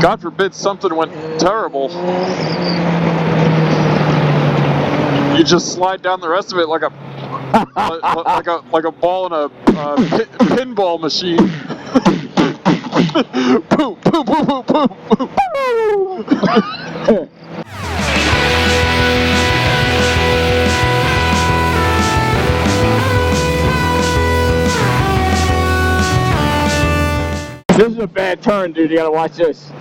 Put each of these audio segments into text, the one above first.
God forbid something went terrible. You just slide down the rest of it like a like a ball in a pinball machine. Boom, boom, boom, boom, boom, boom. This is a bad turn, dude. You gotta watch this.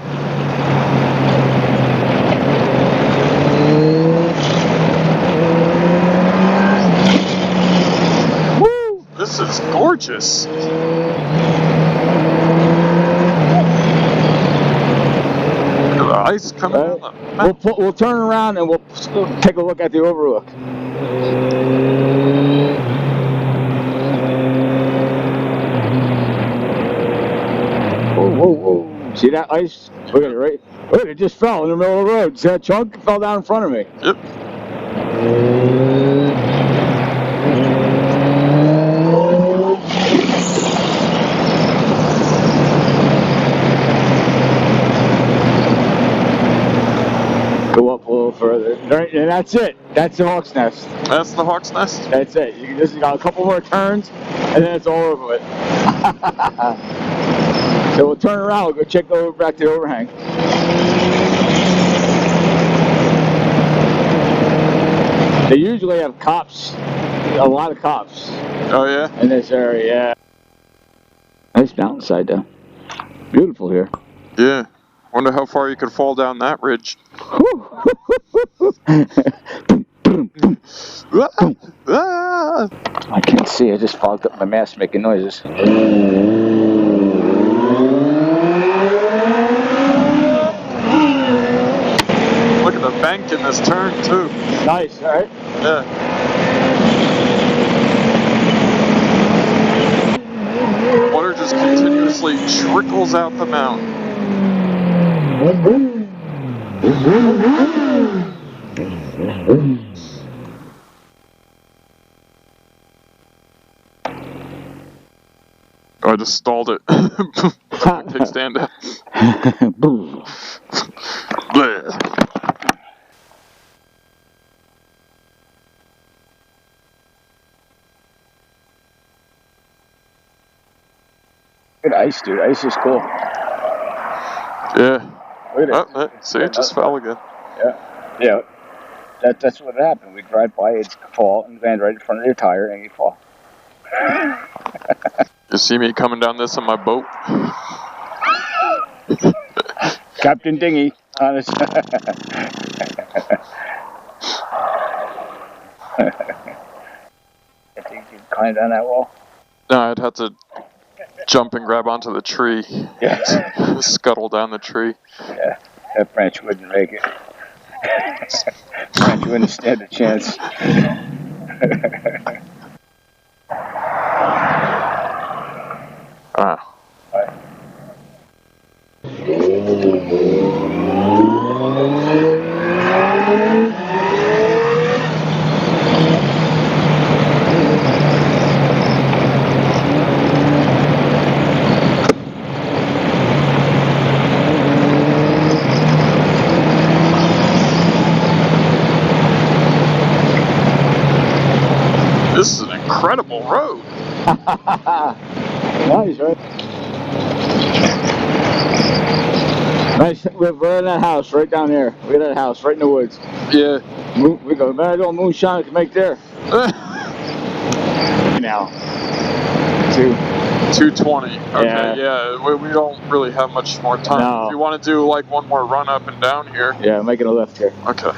Woo! This is gorgeous. Look at the ice coming down the mountain. We'll turn around and we'll take a look at the overlook. Whoa. See that ice? Look at it, right? Look, it just fell in the middle of the road. See that chunk? It fell down in front of me. Yep. Go up a little further. And that's it. That's the Hawk's Nest. That's the Hawk's Nest? That's it. You just got a couple more turns, and then it's all over with. So we'll turn around. We'll go check back to the overhang. They usually have cops, a lot of cops. Oh yeah? In this area, yeah. Nice mountainside though. Beautiful here. Yeah. Wonder how far you could fall down that ridge. I can't see. I just fogged up my mask making noises. Look at the bank in this turn too. Nice, alright? Yeah. Water just continuously trickles out the mountain. Oh, I just stalled it. Kickstand it. Good ice, dude. Ice is cool. Yeah. Look at it. Oh, see, it just fell again. Yeah. That's what happened. We drive by, it'd fall, and land right in front of your tire, and you fall. You see me coming down this in my boat? Captain Dinghy, honest. I think you climb down that wall. No, I'd have to jump and grab onto the tree. Yeah. Scuttle down the tree. Yeah, that branch wouldn't make it. Branch wouldn't stand a chance. Ah. This is an incredible road. Nice, right? Nice. We're in that house right down there. Look at that house right in the woods. Yeah. We go, man, little moonshine we can make there. Now. 220. Okay, Yeah. we don't really have much more time. No. If you want to do like one more run up and down here. Yeah, making a left here. Okay.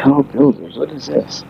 Hotel Builders. What is this?